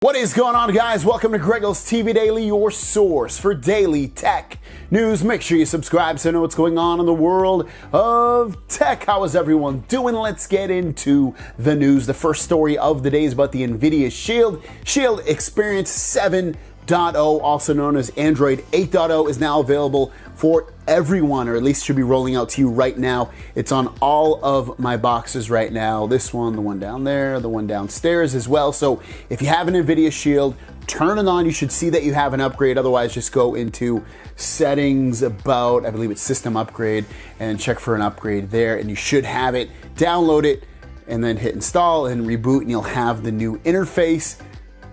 What is going on, guys? Welcome to GregglesTV Daily, your source for daily tech news. Make sure you subscribe so you know what's going on in the world of tech. How is everyone doing? Let's get into the news. The first story of the day is about the NVIDIA Shield Experience 7.0, also known as Android 8.0, is now available for everyone, or at least should be rolling out to you right now. It's on all of my boxes right now. This one, the one down there, the one downstairs as well. So if you have an NVIDIA Shield, turn it on. You should see that you have an upgrade. Otherwise, just go into settings, about, I believe it's system upgrade, and check for an upgrade there, and you should have it. Download it and then hit install and reboot, and you'll have the new interface.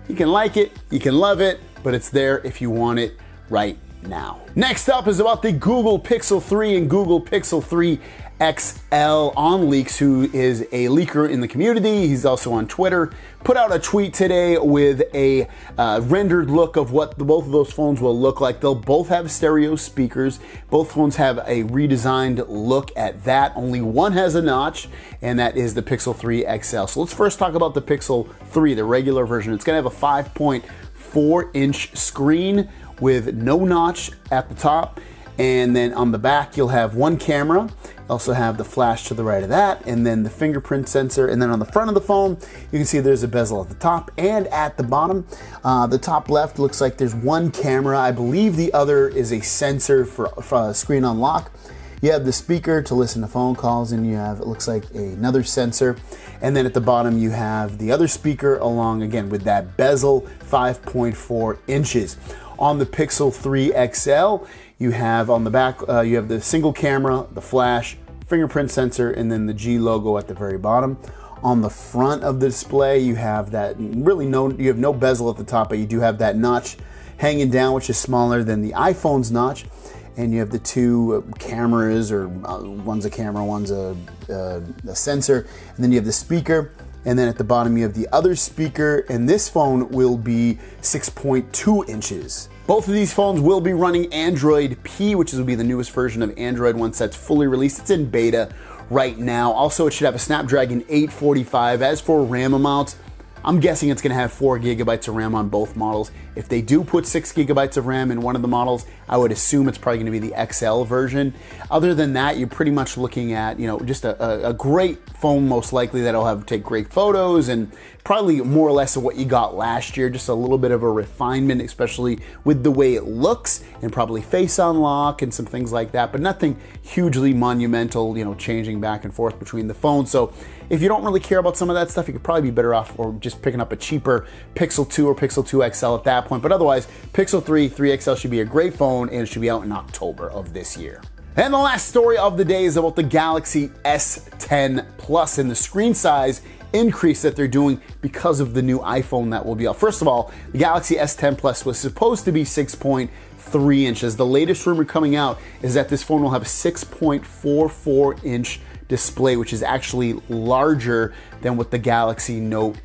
You can like it, you can love it, but it's there if you want it right now. Next up is about the Google Pixel 3 and Google Pixel 3 XL. OnLeaks, who is a leaker in the community, he's also on Twitter, put out a tweet today with a rendered look of what both of those phones will look like. They'll both have stereo speakers. Both phones have a redesigned look at that. Only one has a notch, and that is the Pixel 3 XL. So let's first talk about the Pixel 3, the regular version. It's going to have a 5.4-inch screen with no notch at the top, and then on the back you'll have one camera. Also have the flash to the right of that, and then the fingerprint sensor, and then on the front of the phone you can see there's a bezel at the top and at the bottom. The top left looks like there's one camera. I believe the other is a sensor for screen unlock. You have the speaker to listen to phone calls, and you have, it looks like, another sensor. And then at the bottom you have the other speaker along, again, with that bezel, 5.4 inches. On the Pixel 3 XL, you have on the back, you have the single camera, the flash, fingerprint sensor, and then the G logo at the very bottom. On the front of the display, you have that you have no bezel at the top, but you do have that notch hanging down, which is smaller than the iPhone's notch. And you have the two cameras, or one's a camera, one's a sensor, and then you have the speaker. And then at the bottom you have the other speaker, and this phone will be 6.2 inches. Both of these phones will be running Android P, which will be the newest version of Android once that's fully released. It's in beta right now. Also, it should have a Snapdragon 845. As for RAM amounts, I'm guessing it's going to have 4 gigabytes of RAM on both models. If they do put 6 gigabytes of RAM in one of the models, I would assume it's probably going to be the XL version. Other than that, you're pretty much looking at, just a great phone, most likely, that'll take great photos, and probably more or less of what you got last year. Just a little bit of a refinement, especially with the way it looks, and probably face unlock and some things like that, but nothing hugely monumental, changing back and forth between the phones. So if you don't really care about some of that stuff, you could probably be better off or just picking up a cheaper Pixel 2 or Pixel 2 XL at that point. But otherwise, Pixel 3 XL should be a great phone, and it should be out in October of this year. And the last story of the day is about the Galaxy S10 Plus and the screen size increase that they're doing because of the new iPhone that will be out. First of all, the Galaxy S10 Plus was supposed to be 6.3 inches. The latest rumor coming out is that this phone will have a 6.44 inch display, which is actually larger than what the Galaxy Note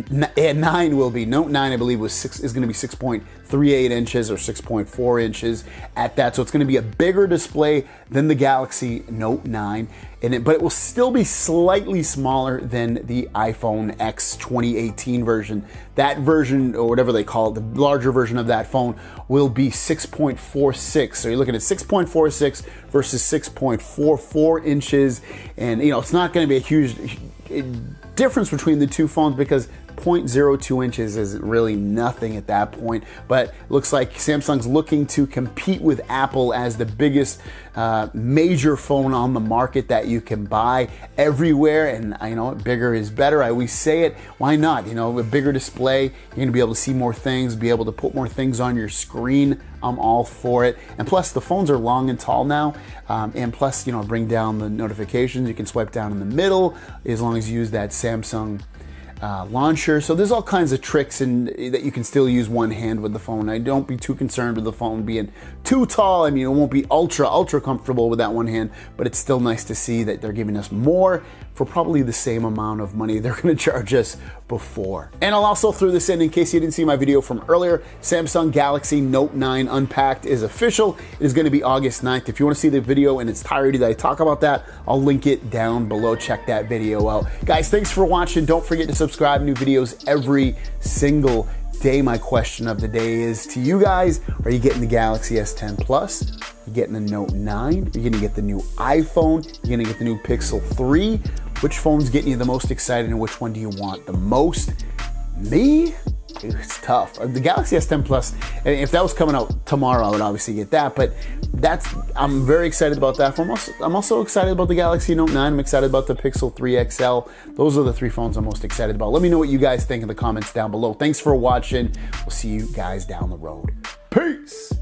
9 will be. Note 9, I believe, is going to be 6.38 inches or 6.4 inches at that. So it's going to be a bigger display than the Galaxy Note 9, but it will still be slightly smaller than the iPhone X 2018 version. That version, or whatever they call it, the larger version of that phone, will be 6.46. So you're looking at 6.46 versus 6.44 inches. And, it's not going to be a huge difference between the two phones, because 0.02 inches is really nothing at that point. But it looks like Samsung's looking to compete with Apple as the biggest major phone on the market that you can buy everywhere. And bigger is better. I always say it. Why not? A bigger display, you're going to be able to see more things, be able to put more things on your screen. I'm all for it. And plus, the phones are long and tall now. And plus, bring down the notifications. You can swipe down in the middle as long as you use that Samsung launcher. So there's all kinds of tricks that you can still use one hand with the phone. I don't be too concerned with the phone being too tall. I mean, it won't be ultra comfortable with that one hand, but it's still nice to see that they're giving us more for probably the same amount of money they're going to charge us before. And I'll also throw this in case you didn't see my video from earlier. Samsung Galaxy Note 9 Unpacked is official. It is going to be August 9th. If you want to see the video in its entirety that I talk about that, I'll link it down below. Check that video out. Guys, thanks for watching. Don't forget to subscribe. New videos every single day, my question of the day is to you guys, are you getting the Galaxy S10 Plus? You're getting the Note 9? You're gonna get the new iPhone? You're gonna get the new Pixel 3? Which phone's getting you the most excited and which one do you want the most? Me? It's tough. The Galaxy S10 Plus, if that was coming out tomorrow, I would obviously get that, but I'm very excited about that. I'm also excited about the Galaxy Note 9. I'm excited about the Pixel 3 XL. Those are the 3 phones I'm most excited about. Let me know what you guys think in the comments down below. Thanks for watching. We'll see you guys down the road. Peace.